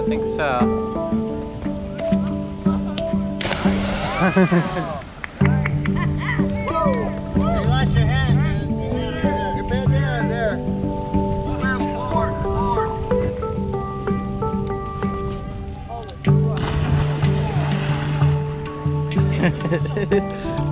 think so. You lost your hand, man. Your bandana there. Swim forward, forward.